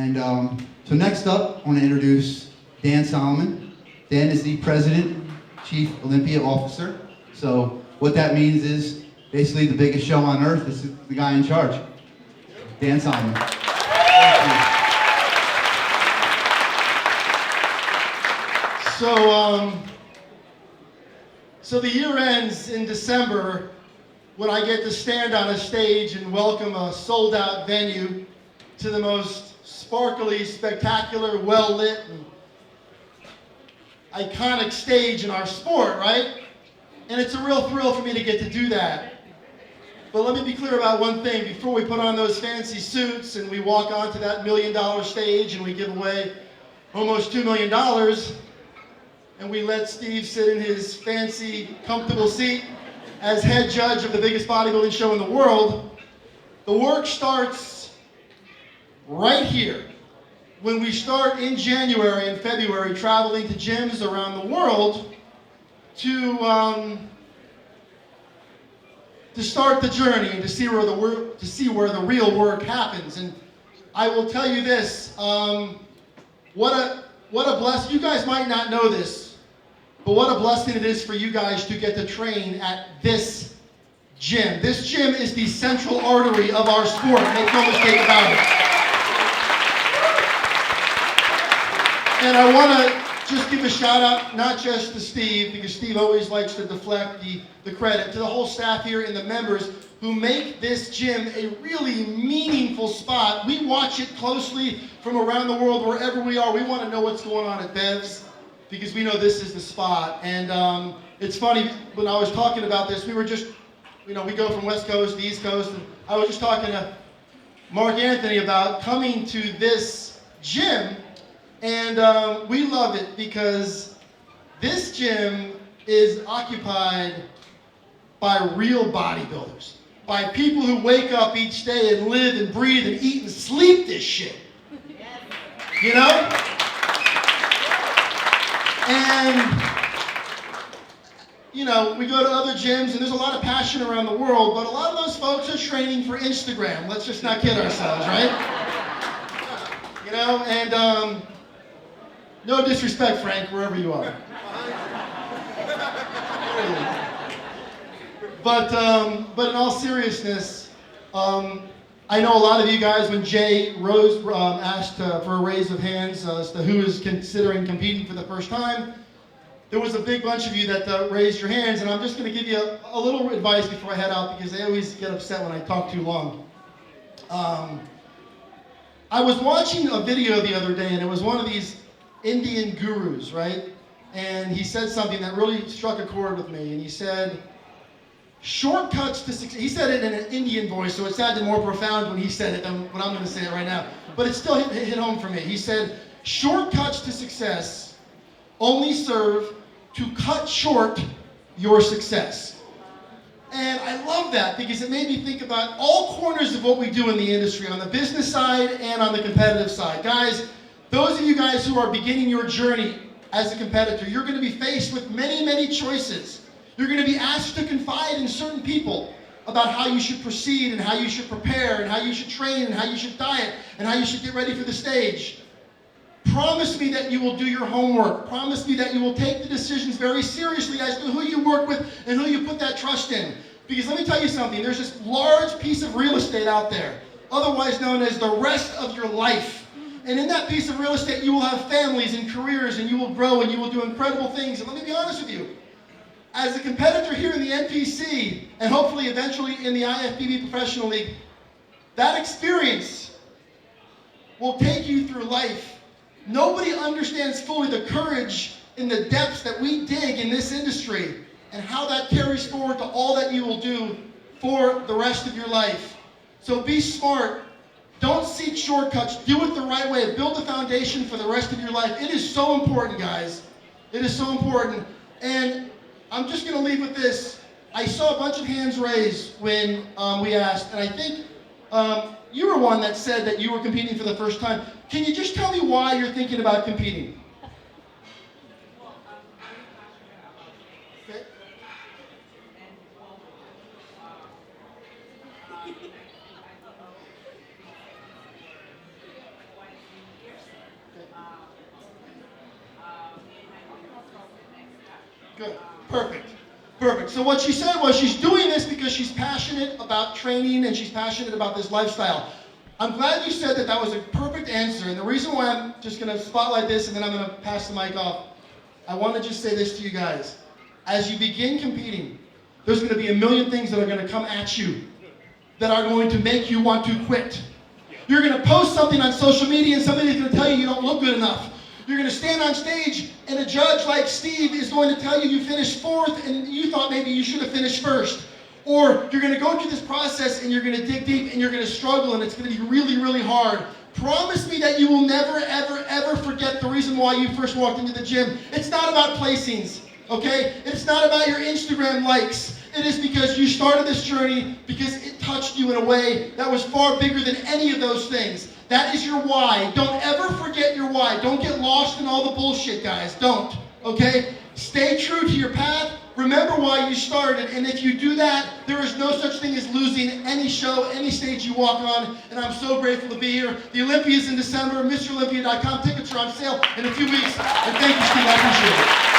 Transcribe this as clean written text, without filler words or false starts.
And so next up, I want to introduce Dan Solomon. Dan is the President, Chief Olympia Officer. So what that means is basically the biggest show on earth is the guy in charge. Dan Solomon. So the year ends in December when I get to stand on a stage and welcome a sold-out venue to the most sparkly, spectacular, well-lit, and iconic stage in our sport, right? And it's a real thrill for me to get to do that. But let me be clear about one thing. Before we put on those fancy suits and we walk onto that $1 million stage and we give away almost $2 million, and we let Steve sit in his fancy, comfortable seat as head judge of the biggest bodybuilding show in the world, the work starts right here. When we start in January and February traveling to gyms around the world to start the journey and to see where the real work happens. And I will tell you this, what a blessing. You guys might not know this, but what a blessing it is for you guys to get to train at this gym. This gym is the central artery of our sport. Make no mistake about it. And I want to just give a shout out, not just to Steve, because Steve always likes to deflect the credit, to the whole staff here and the members who make this gym a really meaningful spot. We watch it closely from around the world, wherever we are. We want to know what's going on at Bev's because we know this is the spot. And it's funny, when I was talking about this, we were just, we go from West Coast to East Coast, and I was just talking to Mark Anthony about coming to this gym. And we love it because this gym is occupied by real bodybuilders, by people who wake up each day and live and breathe and eat and sleep this shit. You know? And, we go to other gyms and there's a lot of passion around the world, but a lot of those folks are training for Instagram. Let's just not kid ourselves, right? And no disrespect, Frank, wherever you are. But in all seriousness, I know a lot of you guys, when Jay Rose asked for a raise of hands as to who is considering competing for the first time, there was a big bunch of you that raised your hands, and I'm just going to give you a little advice before I head out because they always get upset when I talk too long. I was watching a video the other day, and it was one of these Indian gurus, right? And he said something that really struck a chord with me, and he said, shortcuts to success. He said it in an Indian voice, so it sounded more profound when he said it than when I'm going to say it right now. But it still hit home for me. He said, shortcuts to success only serve to cut short your success. And I love that because it made me think about all corners of what we do in the industry, on the business side and on the competitive side. Guys, those of you guys who are beginning your journey as a competitor, you're going to be faced with many, many choices. You're going to be asked to confide in certain people about how you should proceed and how you should prepare and how you should train and how you should diet and how you should get ready for the stage. Promise me that you will do your homework. Promise me that you will take the decisions very seriously as to who you work with and who you put that trust in. Because let me tell you something, there's this large piece of real estate out there, otherwise known as the rest of your life. And in that piece of real estate, you will have families and careers, and you will grow, and you will do incredible things. And let me be honest with you. As a competitor here in the NPC, and hopefully eventually in the IFBB Professional League, that experience will take you through life. Nobody understands fully the courage and the depths that we dig in this industry, and how that carries forward to all that you will do for the rest of your life. So be smart. Don't seek shortcuts. Do it the right way. Build a foundation for the rest of your life. It is so important, guys. It is so important. And I'm just going to leave with this. I saw a bunch of hands raised when we asked, and I think you were one that said that you were competing for the first time. Can you just tell me why you're thinking about competing? Okay. Good. Perfect. Perfect. So what she said was she's doing this because she's passionate about training and she's passionate about this lifestyle. I'm glad you said that was a perfect answer. And the reason why I'm just going to spotlight this and then I'm going to pass the mic off, I want to just say this to you guys. As you begin competing, there's going to be a million things that are going to come at you that are going to make you want to quit. You're going to post something on social media and somebody's going to tell you you don't look good enough. You're going to stand on stage and a judge like Steve is going to tell you you finished 4th and you thought maybe you should have finished 1st. Or you're going to go through this process and you're going to dig deep and you're going to struggle and it's going to be really, really hard. Promise me that you will never, ever, ever forget the reason why you first walked into the gym. It's not about placings, okay? It's not about your Instagram likes. It is because you started this journey because it touched you in a way that was far bigger than any of those things. That is your why. Don't ever forget your why. Don't get lost in all the bullshit, guys. Don't, okay? Stay true to your path. Remember why you started, and if you do that, there is no such thing as losing any show, any stage you walk on, and I'm so grateful to be here. The Olympia is in December. MrOlympia.com. Tickets are on sale in a few weeks, and thank you, Steve. I appreciate it.